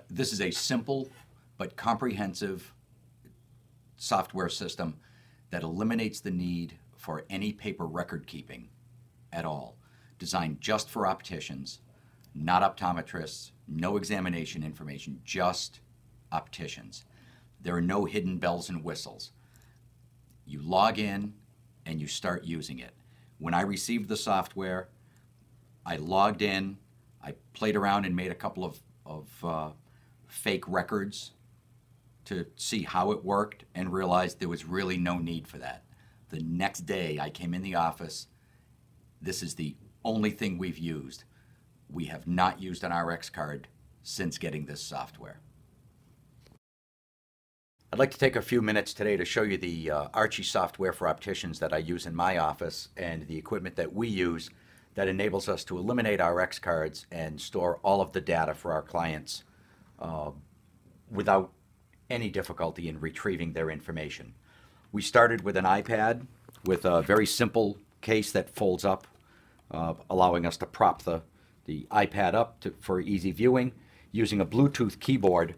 This is a simple but comprehensive software system that eliminates the need for any paper record keeping at all. Designed just for opticians, not optometrists, no examination information, just opticians. There are no hidden bells and whistles. You log in and you start using it. When I received the software, I logged in, I played around and made a couple of fake records to see how it worked and realized there was really no need for that. The next day I came in the office. This is the only thing we've used. We have not used an RX card since getting this software. I'd like to take a few minutes today to show you the Archie software for opticians that I use in my office and the equipment that we use that enables us to eliminate RX cards and store all of the data for our clients without any difficulty in retrieving their information. We started with an iPad with a very simple case that folds up, allowing us to prop the iPad up for easy viewing, using a Bluetooth keyboard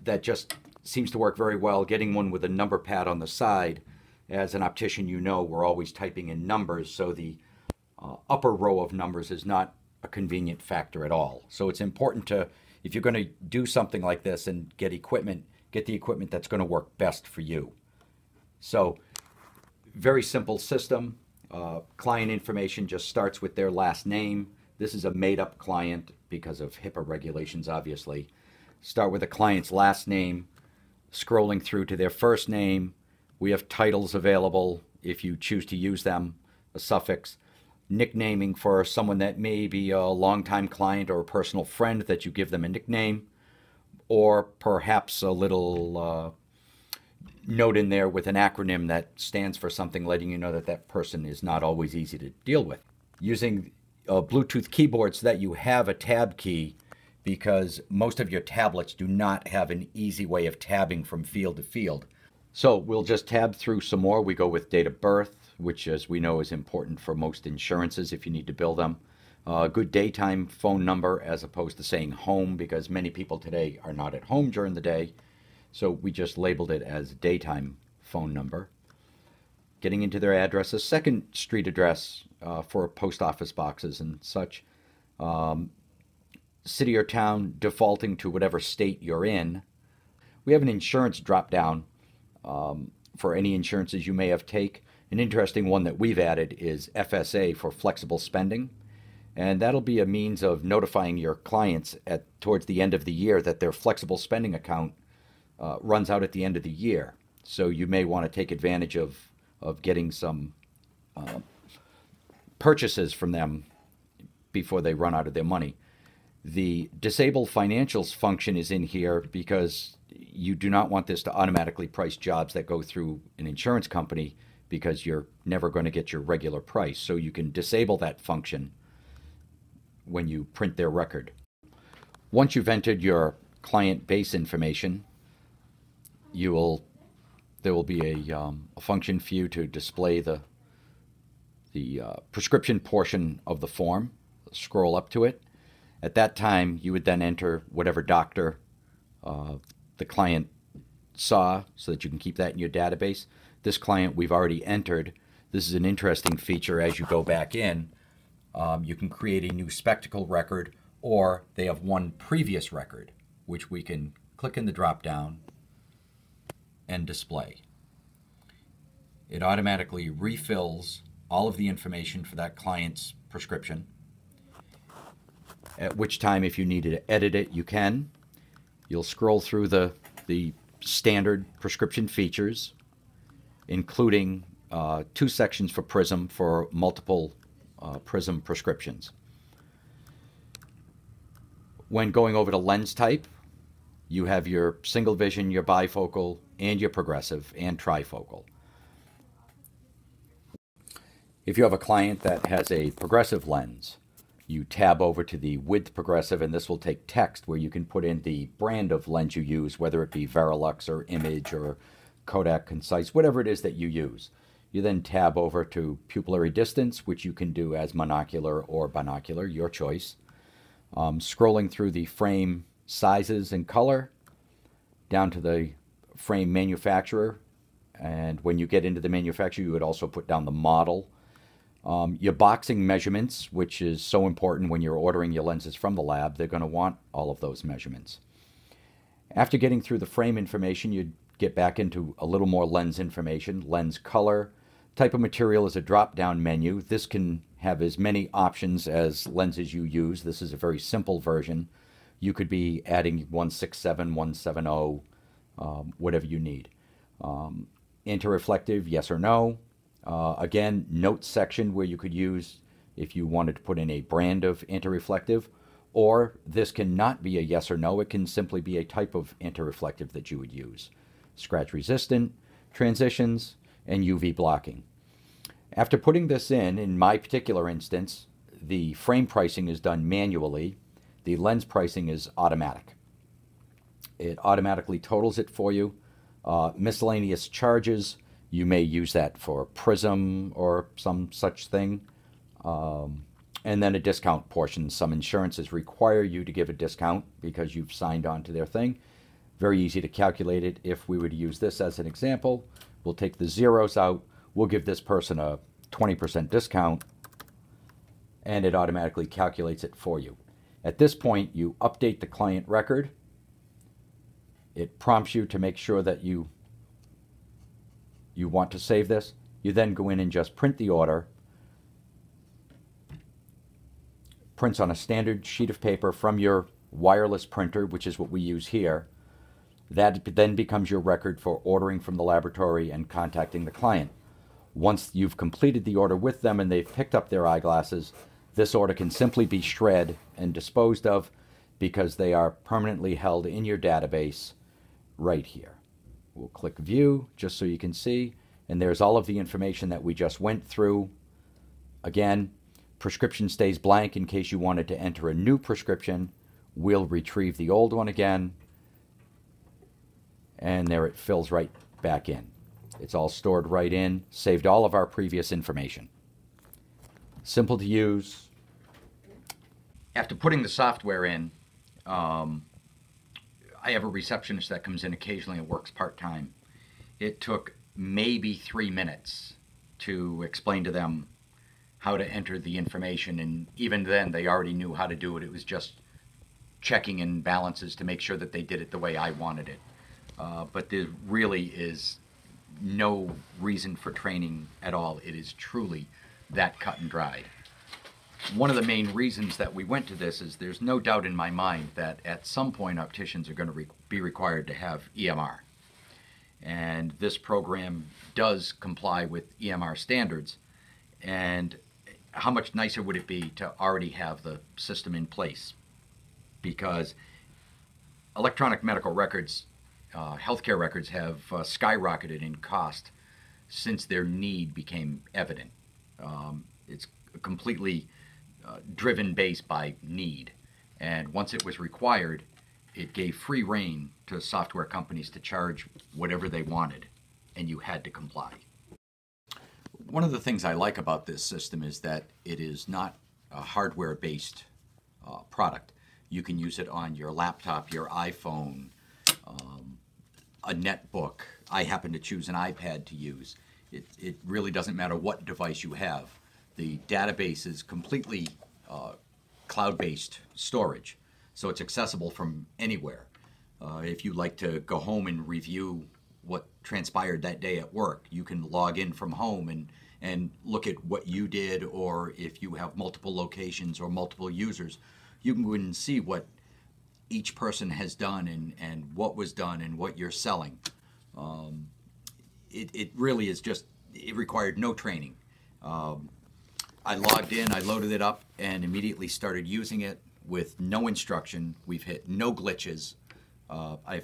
that just seems to work very well, getting one with a number pad on the side. As an optician, you know we're always typing in numbers, so the upper row of numbers is not a convenient factor at all. So it's important to, if you're going to do something like this and get the equipment that's going to work best for you. So very simple system. Client information just starts with their last name. This is a made-up client because of HIPAA regulations, obviously. Start with a client's last name, scrolling through to their first name. We have titles available if you choose to use them, a suffix, nicknaming for someone that may be a longtime client or a personal friend that you give them a nickname, or perhaps a little note in there with an acronym that stands for something, letting you know that that person is not always easy to deal with. Using a Bluetooth keyboard so that you have a tab key, because most of your tablets do not have an easy way of tabbing from field to field. So we'll just tab through some more. We go with date of birth, which as we know is important for most insurances if you need to bill them. A good daytime phone number as opposed to saying home, because many people today are not at home during the day. So we just labeled it as daytime phone number. Getting into their address, a second street address for post office boxes and such. City or town defaulting to whatever state you're in. We have an insurance drop down for any insurances you may have take. An interesting one that we've added is FSA for flexible spending, and that'll be a means of notifying your clients towards the end of the year that their flexible spending account runs out at the end of the year. So you may want to take advantage of getting some purchases from them before they run out of their money. The disable financials function is in here because you do not want this to automatically price jobs that go through an insurance company, because you're never going to get your regular price. So you can disable that function when you print their record. Once you've entered your client base information, there will be a function for you to display the prescription portion of the form. Scroll up to it. At that time, you would then enter whatever doctor the client saw so that you can keep that in your database. This client we've already entered. This is an interesting feature as you go back in. You can create a new spectacle record, or they have one previous record, which we can click in the drop down and display. It automatically refills all of the information for that client's prescription, at which time if you need to edit it, you can. You'll scroll through the standard prescription features, including 2 sections for Prism for multiple Prism prescriptions. When going over to lens type, you have your single vision, your bifocal, and your progressive and trifocal. If you have a client that has a progressive lens, you tab over to the with progressive, and this will take text where you can put in the brand of lens you use, whether it be Verilux or Image or Kodak Concise, whatever it is that you use. You then tab over to pupillary distance, which you can do as monocular or binocular, your choice. Scrolling through the frame sizes and color down to the frame manufacturer. And when you get into the manufacturer, you would also put down the model. Your boxing measurements, which is so important when you're ordering your lenses from the lab. They're going to want all of those measurements. After getting through the frame information, you get back into a little more lens information. Lens color, type of material is a drop-down menu. This can have as many options as lenses you use. This is a very simple version. You could be adding 167, 170, whatever you need. Anti-reflective, yes or no. Again, notes section where you could use if you wanted to put in a brand of anti-reflective, or this can not be a yes or no. It can simply be a type of anti-reflective that you would use. Scratch resistant, transitions, and UV blocking. After putting this in my particular instance, the frame pricing is done manually. The lens pricing is automatic. It automatically totals it for you. Miscellaneous charges, you may use that for Prism or some such thing. And then a discount portion. Some insurances require you to give a discount because you've signed on to their thing. Very easy to calculate it. If we were to use this as an example, we'll take the zeros out. We'll give this person a 20% discount, and it automatically calculates it for you. At this point, you update the client record. It prompts you to make sure that you want to save this. You then go in and just print the order. Prints on a standard sheet of paper from your wireless printer, which is what we use here. That then becomes your record for ordering from the laboratory and contacting the client. Once you've completed the order with them and they've picked up their eyeglasses, this order can simply be shred and disposed of because they are permanently held in your database right here. We'll click View just so you can see, and there's all of the information that we just went through. Again, prescription stays blank in case you wanted to enter a new prescription. We'll retrieve the old one again, and there it fills right back in. It's all stored right in, saved all of our previous information. Simple to use. After putting the software in, I have a receptionist that comes in occasionally and works part-time. It took maybe 3 minutes to explain to them how to enter the information, and even then they already knew how to do it. It was just checking in balances to make sure that they did it the way I wanted it. But there really is no reason for training at all. It is truly that cut and dried. One of the main reasons that we went to this is there's no doubt in my mind that at some point opticians are going to be required to have EMR. And this program does comply with EMR standards. And how much nicer would it be to already have the system in place? Because electronic medical records, healthcare records have skyrocketed in cost since their need became evident. It's completely driven based by need. And once it was required, it gave free rein to software companies to charge whatever they wanted, and you had to comply. One of the things I like about this system is that it is not a hardware-based product. You can use it on your laptop, your iPhone, a netbook. I happen to choose an iPad to use. It really doesn't matter what device you have. The database is completely cloud-based storage, so it's accessible from anywhere. If you like to go home and review what transpired that day at work, you can log in from home and look at what you did, or if you have multiple locations or multiple users, you can go in and see what each person has done and what was done and what you're selling. It really is just, it required no training. I logged in, I loaded it up, and immediately started using it with no instruction. We've hit no glitches. I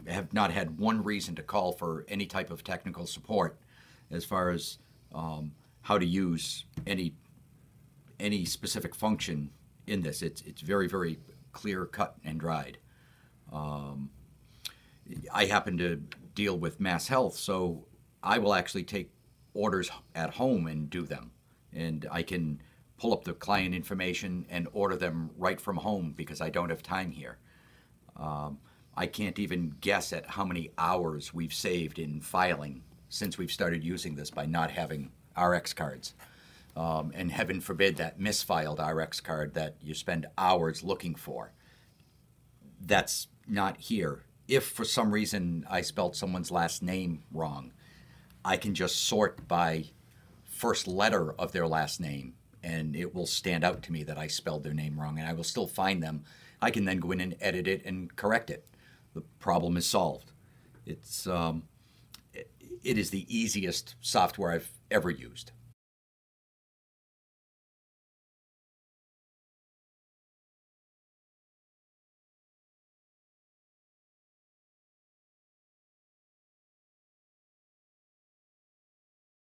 have not had one reason to call for any type of technical support as far as how to use any specific function in this. It's very, very clear, cut, and dried. I happen to deal with Mass Health, so I will actually take orders at home and do them. And I can pull up the client information and order them right from home because I don't have time here. I can't even guess at how many hours we've saved in filing since we've started using this by not having RX cards. And heaven forbid that misfiled RX card that you spend hours looking for. That's not here. If for some reason I spelled someone's last name wrong, I can just sort by first letter of their last name, and it will stand out to me that I spelled their name wrong, and I will still find them. I can then go in and edit it and correct it. The problem is solved. It is the easiest software I've ever used.